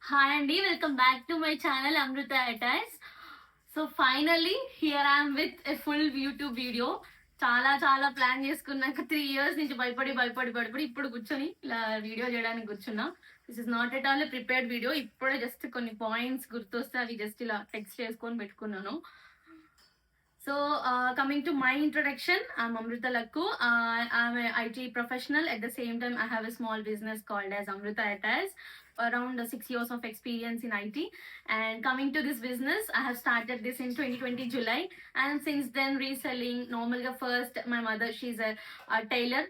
Hi Andy, welcome back to my channel Amrita Attires. So finally here I am with a full YouTube video. చాలా plan చేసుకున్నాక 3 years నుంచి భయపడి ఇప్పుడు కూర్చొని ఇలా వీడియో చేయడానికి కూర్చున్నా. This is not at all prepared video. ఇప్పుడే జస్ట్ కొన్ని పాయింట్స్ గుర్తొస్తే అవి జస్ట్ ఇలా టెక్స్ట్ చేసుకొని పెట్టుకున్నాను. So coming to my introduction, I'm Amrita Lakku. I'm an IT professional. At the same time, I have a small business called as Amrita Attires. Around 6 years of experience in IT. And coming to this business, I have started this in 2020 July. And since then, reselling. Normally, first, my mother, she's a tailor.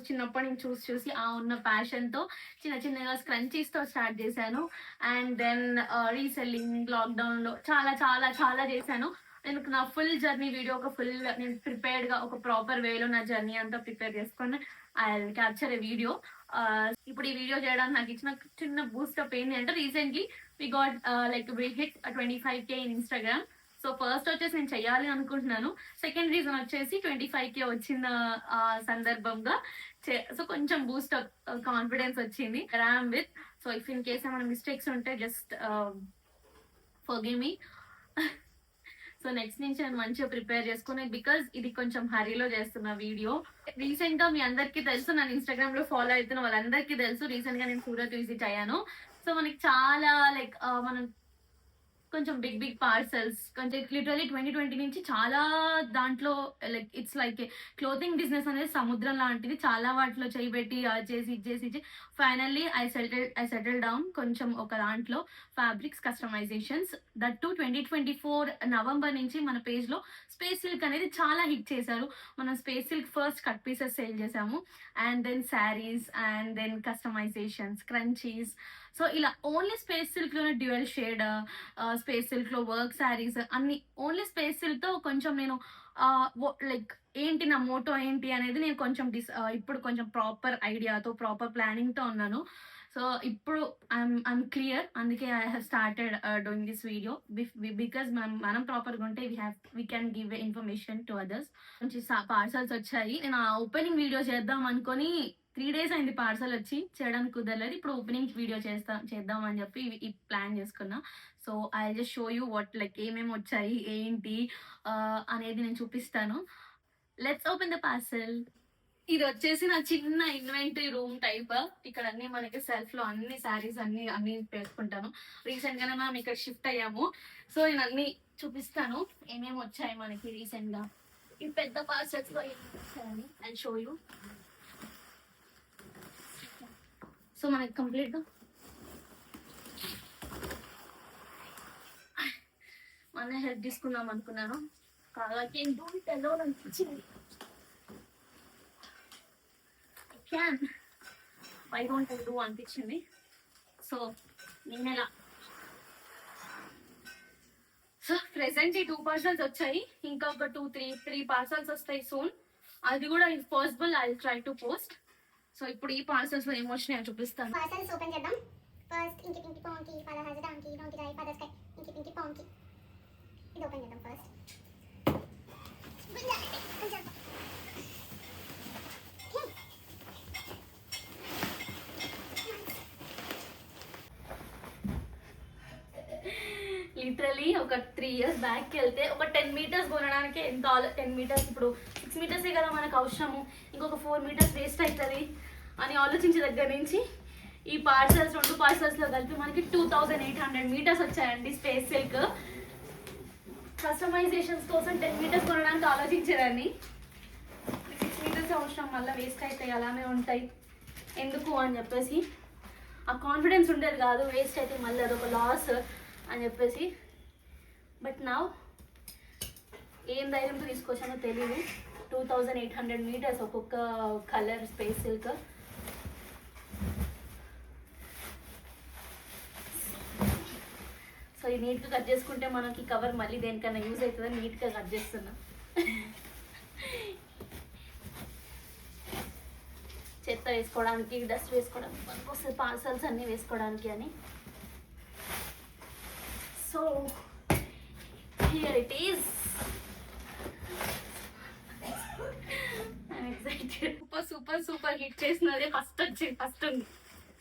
చిన్నప్పటి నుంచి చూసి ఆ ఉన్న ప్యాషన్తో చిన్నగా స్క్రంచీస్తో start చేశాను. And then reselling లాక్డౌన్లో చాలా చేశాను. నేను నా ఫుల్ జర్నీ వీడియో నేను ప్రిపేర్డ్గా ఒక ప్రాపర్ వేలో నా జర్నీ అంతా ప్రిపేర్ చేసుకొని ఐ క్యాప్చర్ ఏ వీడియో. ఇప్పుడు ఈ వీడియో చేయడానికి నాకు ఇచ్చిన చిన్న బూస్టప్ ఏంటి అంటే recently we got we hit 25K in Instagram. So first వచ్చేసి నేను చెయ్యాలి అనుకుంటున్నాను. సెకండ్ రీజన్ వచ్చేసి 25K వచ్చిన సందర్భంగా సో కొంచెం బూస్టప్ కాన్ఫిడెన్స్ వచ్చింది. RAM with so if in case ఏమైనా మిస్టేక్స్ ఉంటే just forgive me. So next నుంచి నేను మంచిగా ప్రిపేర్ చేసుకుని, బికాస్ ఇది కొంచెం హరీలో చేస్తున్న వీడియో. రీసెంట్ గా మీ అందరికీ తెలుసు, నన్ను ఇన్స్టాగ్రామ్ లో ఫాలో అవుతున్న వాళ్ళందరికీ తెలుసు, రీసెంట్ గా నేను సూరత్ విజిట్ అయ్యాను. సో మనకి చాలా మనం కొంచెం బిగ్ పార్సల్స్ కొంచెం లిటరలీ 2020 నుంచి చాలా దాంట్లో ఇట్స్ లైక్ క్లోతింగ్ బిజినెస్ అనేది సముద్రం లాంటిది. చాలా వాటిలో చేయబెట్టి చేసి ఫైనల్లీ ఐ సెటిల్ డౌన్ కొంచెం ఒక దాంట్లో fabrics customisations. That to 2024 November నుంచి మన పేజ్ లో స్పేస్ సిల్క్ అనేది చాలా హిట్ చేశారు. మనం space silk first cut pieces sale చేసాము, and then sarees, and then customisations, crunchies. So ఇలా ఓన్లీ స్పేస్ సిల్క్ లోనే డ్యూయల్ షేడ్, స్పేస్ సిల్క్ లో వర్క్ శారీస్ అన్ని ఓన్లీ స్పేస్ సిల్క్ తో కొంచెం నేను ఏంటి నా మోటో ఏంటి అనేది నేను కొంచెం ఇప్పుడు కొంచెం ప్రాపర్ ఐడియాతో ప్రాపర్ ప్లానింగ్ తో ఉన్నాను. సో ఇప్పుడు ఐఎమ్ క్లియర్. అందుకే I have started doing this video because మనం ప్రాపర్గా ఉంటే we can give information to others. మంచి పార్సల్స్ వచ్చాయి. నేను ఆ ఓపెనింగ్ వీడియో చేద్దాం అనుకొని 3 days అయింది పార్సల్ వచ్చి, చేయడానికి కుదరలేదు. ఇప్పుడు ఓపెనింగ్ వీడియో చేద్దాం అని చెప్పి ఈ ప్లాన్ చేసుకున్నా. So I just show you what ఏమేమి వచ్చాయి ఏంటి అనేది నేను చూపిస్తాను. Let's open the parcel. ఇది వచ్చేసి నా చిన్న ఇన్వెంటరీ రూమ్ టైప్. ఇక్కడ అన్ని మనకి సెల్ఫ్ లో అన్ని శారీస్ అన్ని వేసుకుంటాను. రీసెంట్ గానే మనం ఇక్కడ షిఫ్ట్ అయ్యాము. సో నేను అన్ని చూపిస్తాను ఏమేమి వచ్చాయి మనకి రీసెంట్ గా. ఈ పెద్ద పార్సల్స్ లో ఏమేమి వచ్చాయని ఐ షో యూ. సో మనకి కంప్లీట్ గా మన హెల్ప్ తీసుకుందాం అనుకున్నాను, కాబట్టి అనిపించింది. Can why don't I do అనిపించింది. సో నేను ఎలా సో ప్రెసెంట్ ఈ 2 parcels వచ్చాయి. ఇంకా ఒక 2-3 parcels వస్తాయి సూన్. అది కూడా if possible I try to post. So ఇప్పుడు ఈ పార్సల్స్ లో ఏమొచ్చినాయో చూపిస్తాను. పార్సల్స్ ఓపెన్ చేద్దాం. ఫస్ట్ ఇంకి పింకి పాంకి ఫాదర్ హజ్ డాంకి డోంకి డై ఫాదర్స్ కై ఇంకి పింకి పాంకి. ఇది ఓపెన్ చేద్దాం ఫస్ట్. లిటరలీ ఒక 3 years బ్యాక్ వెళ్తే ఒక 10 meters కొనడానికి ఎంత 10 meters ఇప్పుడు 6 meters కదా మనకు అవసరము, ఇంకొక 4 meters వేస్ట్ అవుతుంది అని ఆలోచించే దగ్గర నుంచి ఈ పార్సల్స్ 2 parcels లో కలిపి మనకి 2800 meters వచ్చాయండి స్పేస్ సిల్క్. కస్టమైజేషన్స్ కోసం 10 meters కొనడానికి ఆలోచించేదాన్ని. 6 meters అవసరం, మళ్ళీ వేస్ట్ అవుతాయి, అలానే ఉంటాయి ఎందుకు అని చెప్పేసి ఆ కాన్ఫిడెన్స్ ఉండేది కాదు. వేస్ట్ అయితే మళ్ళీ అదొక లాస్ అని చెప్పేసి. బట్ నా ఏం ధైర్యంతో తీసుకొచ్చానో తెలియదు. 2800 meters ఒక్కొక్క కలర్ స్పేస్ సిల్క్. సో ఈ నీట్గా కట్ చేసుకుంటే మనకి కవర్ మళ్ళీ దేనికన్నా యూజ్ అవుతుందని నీట్గా కట్ చేస్తున్నా. చెత్త వేసుకోవడానికి, డస్ట్ వేసుకోవడానికి మనకు పార్సల్స్ అన్నీ వేసుకోవడానికి అని. So here it is. I'm excited. Super hit చేసినదే ఫస్ట్ ఉంది.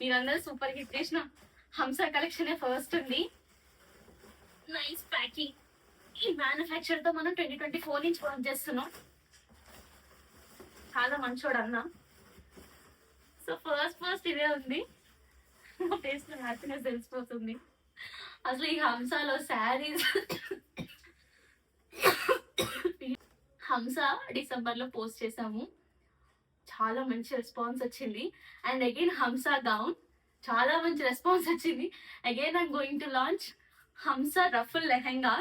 మీరందరూ సూపర్ హిట్ చేసిన హంస కలెక్షన్ ఫస్ట్ ఉంది. Nice packing. ఈ మ్యానుఫ్యాక్చర్ తో మనం 2024 నుంచి వర్క్ చేస్తున్నాం. చాలా మంచోడు అన్న. సో ఫస్ట్ ఇదే ఉంది. ఫేస్ లో హ్యాపీనెస్ తెలిసిపోతుంది. అసలు ఈ హంసలో శారీస్ హంస డిసెంబర్ లో పోస్ట్ చేసాము, చాలా మంచి రెస్పాన్స్ వచ్చింది. అండ్ అగైన్ హంస గౌన్ చాలా మంచి రెస్పాన్స్ వచ్చింది. Again I'm going to launch హంస రఫుల్ లెహెంగా.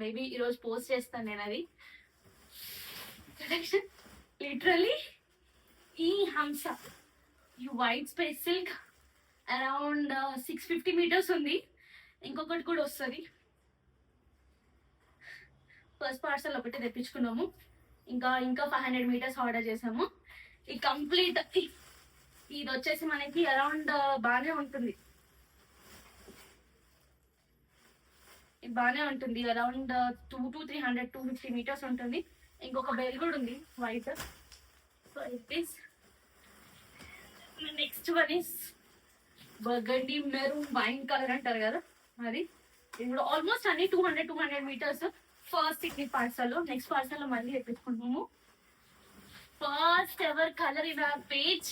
మేబీ ఈరోజు పోస్ట్ చేస్తాను నేను అది. లిటరలీ ఈ హంస ఈ white space silk around 650 meters ఉంది. ఇంకొకటి కూడా వస్తుంది. ఫస్ట్ పార్సల్ ఒకటి తెప్పించుకున్నాము. ఇంకా 500 meters ఆర్డర్ చేసాము. ఈ కంప్లీట్ ఇది వచ్చేసి మనకి అరౌండ్ బాగానే ఉంటుంది. ఇది బాగానే ఉంటుంది. అరౌండ్ 200 to 250 meters ఉంటుంది. ఇంకొక బెల్ కూడా ఉంది white. So it is next one is burgundy maroon wine colour అంటారు కదా అది. ఇది కూడా ఆల్మోస్ట్ అన్ని 200 meters. ఫస్ట్ ఇది పార్సల్. నెక్స్ట్ పార్సల్ మళ్ళీ తెప్పించుకుంటాము. First ever colour in our page.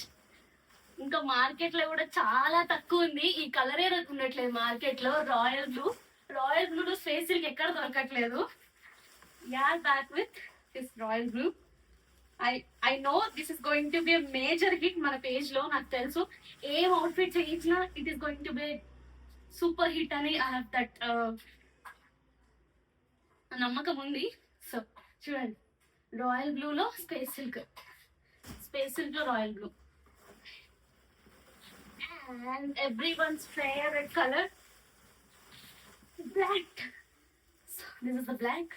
ఇంకా మార్కెట్ లో కూడా చాలా తక్కువ ఉంది. ఈ కలరే ఉండట్లేదు మార్కెట్ లో. రాయల్ బ్లూ స్పేస్ సిల్క్ ఎక్కడ దొరకట్లేదు. యార్ back with this royal blue. I know this is going to be major hit మన పేజ్ లో. నాకు తెలుసు ఏం అవుట్ఫిట్ చేయించినా it is going to be super hit అని ఐ హావ్ దట్ నమ్మకం ఉంది. సో చూడండి, రాయల్ బ్లూ లో స్పేస్ సిల్క్ లో royal blue. And everyone's favourite colour black. So this is the black.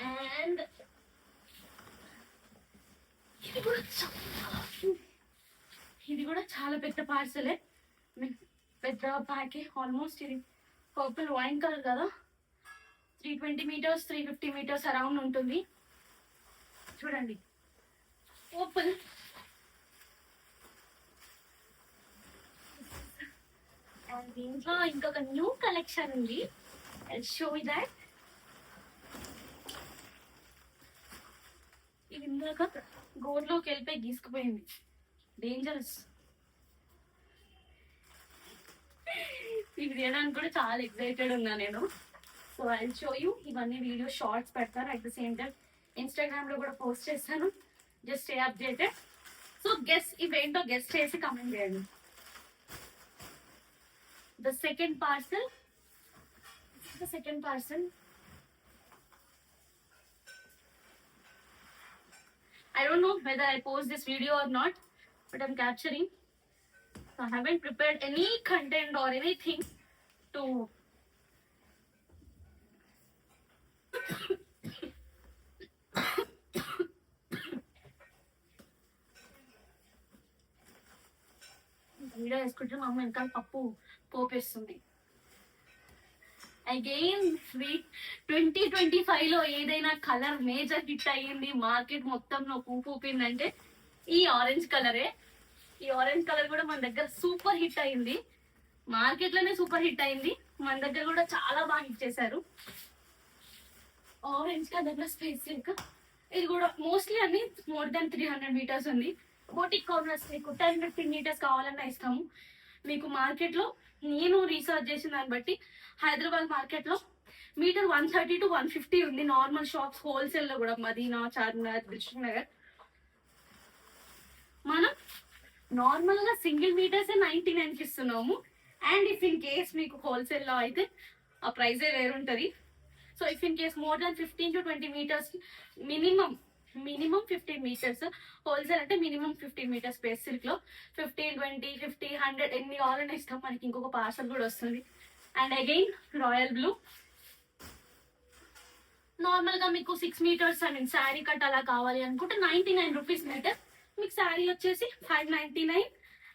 And ఇది కూడా చాలా పెద్ద పార్సలే, పెద్ద ప్యాకే. ఆల్మోస్ట్ ఇది పర్పుల్ వైన్ కలర్ కదా. 320 meters 350 meters అరౌండ్ ఉంటుంది. చూడండి ఓపెన్. అండ్ దీంట్లో ఇంకొక న్యూ కలెక్షన్ ఉంది. Show that. ఇది ఇందాక గోడ్లోకి వెళ్ళిపోయి గీసుకుపోయింది. డేంజరస్. ఇది తీయడానికి కూడా చాలా ఎక్సైటెడ్ ఉన్నా నేను. So I show you. ఇవన్నీ వీడియో షార్ట్స్ పెడతాను. At the same time Instagram లో కూడా పోస్ట్ చేస్తాను. Just stay updated. So guess ఇవేంటో గెస్ చేసి కమెంట్ చేయండి. The second parcel I don't know whether I post this video or not, but I'm capturing. So I haven't prepared any content or anything to video వేసుకుంటే మా అమ్మ ఇంకా పప్పు పోపేస్తుంది. Again 2025 లో ఏదైనా కలర్ మేజర్ హిట్ అయ్యింది, market మొత్తంలో పూపిందంటే ఈ ఆరెంజ్ కలరే. ఈ ఆరెంజ్ కలర్ కూడా మన దగ్గర సూపర్ హిట్ అయింది. మార్కెట్ లోనే సూపర్ హిట్ అయింది, మన దగ్గర కూడా చాలా బాగా హిట్ చేశారు. ఆరెంజ్ కలర్ లో స్పేస్ సిల్క్. ఇది కూడా మోస్ట్లీ అన్ని మోర్ దాన్ 300 meters ఉంది. బోటిక్ కార్నర్స్ మీకు 10-15 meters కావాలన్నా ఇస్తాము. మీకు మార్కెట్ లో నేను రీసెర్చ్ చేసిన దాన్ని బట్టి హైదరాబాద్ మార్కెట్ లో మీటర్ 130 to 150 ఉంది. నార్మల్ షాప్స్ హోల్సేల్ లో కూడా మదీనా, చార్మినార్, దిల్సుఖ్ నగర్. మనం నార్మల్ గా సింగిల్ మీటర్స్ 99 కి ఇస్తున్నాము. అండ్ ఇఫ్ ఇన్ కేస్ మీకు హోల్సేల్ లో అయితే ఆ ప్రైజే వేరుంటది. So if in case more than 15 to 20 meters minimum 15 meters, wholesale అంటే మినిమం 15 meters స్పేస్ సిల్క్ లో 15, 20, 50, 100 ఎన్ని కావాలని ఇస్తాం. మనకి ఇంకొక పార్సల్ కూడా వస్తుంది. And again royal blue. Normal గా మీకు 6 meters శారీ కట్ అలా కావాలి అనుకుంటే 99 rupees మీటర్. మీకు శారీ వచ్చేసి 599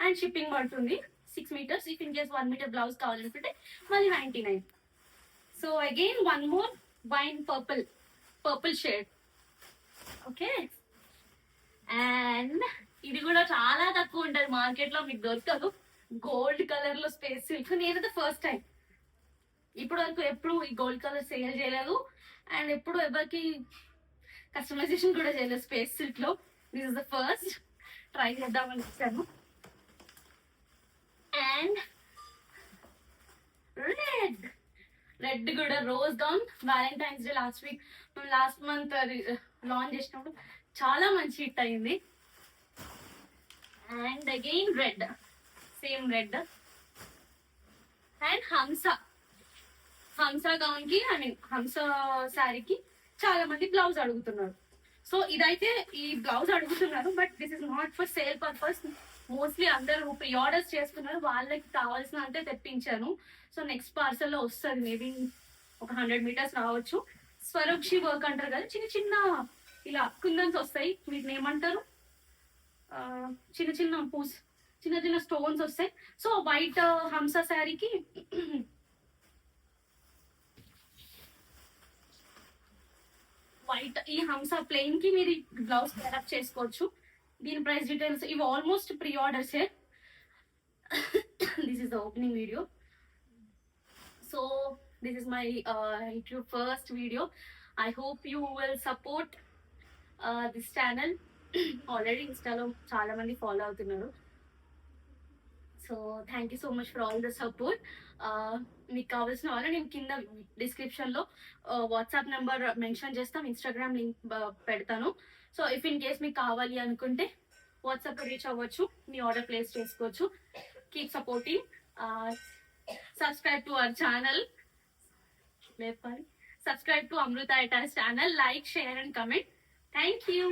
అండ్ షిప్పింగ్ పడుతుంది. 6 meters. If in case 1 meter blouse కావాలనుకుంటే మళ్ళీ 99. So again one more wine purple shade. Okay. And ఇది కూడా చాలా తక్కువ ఉంటది మార్కెట్ లో, మీకు దొరకదు. గోల్డ్ కలర్ లో స్పేస్ సిల్క్, నేనైతే ఫస్ట్ టైం ఇప్పుడు వరకు ఎప్పుడు ఈ గోల్డ్ కలర్ సేల్ చేయలేదు, అండ్ ఎప్పుడు ఎవరికి కస్టమైజేషన్ కూడా చేయలేదు స్పేస్ సిల్క్ లో. This is the first try చేద్దామని వచ్చాను. అండ్ రెడ్ కూడా rose gown, Valentine's day last month launch చేసినప్పుడు చాలా మంచి హిట్ అయింది. And again red, same red. And హంస గౌన్ కి, ఐ మీన్ హంస శారీకి చాలా మంది బ్లౌజ్ అడుగుతున్నారు. సో ఇదైతే ఈ బ్లౌజ్ అడుగుతున్నారు, but this is not for sale purpose. Mostly అందరూ ప్రీ ఆర్డర్స్ చేస్తున్నారు, వాళ్ళకి కావాల్సిన అంతే తెప్పించాను. సో నెక్స్ట్ పార్సల్ లో వస్తుంది, మేబీ ఒక 100 meters రావచ్చు. స్వరూక్షి వర్క్ అంటారు కదా, చిన్న చిన్న ఇలా కుందన్స్ వస్తాయి, వీటిని ఏమంటారు, చిన్న చిన్న స్టోన్స్ వస్తాయి. సో వైట్ హంస శారీకి వైట్ ఈ హంస ప్లెయిన్ కి మీరు బ్లౌజ్ డెవలప్ చేసుకోవచ్చు. దీని ప్రైస్ డీటెయిల్స్ ఇవి almost pre orders. This is the opening video. So this is my YouTube first video. I hope you will support this channel. Already ఇన్స్టాలో చాలా మంది ఫాలో అవుతున్నారు. So thank you so much for all the support. మీకు కావాల్సిన వాళ్ళు నేను కింద description లో వాట్సాప్ నెంబర్ మెన్షన్ చేస్తాం, ఇన్స్టాగ్రామ్ లింక్ పెడతాను. సో ఇఫ్ ఇన్ కేస్ మీకు కావాలి అనుకుంటే వాట్సాప్ రీచ్ అవ్వచ్చు, మీ ఆర్డర్ ప్లేస్ చేసుకోవచ్చు. Keep supporting, subscribe to our channel, subscribe to Amrutha attach channel, like, share and comment. Thank you.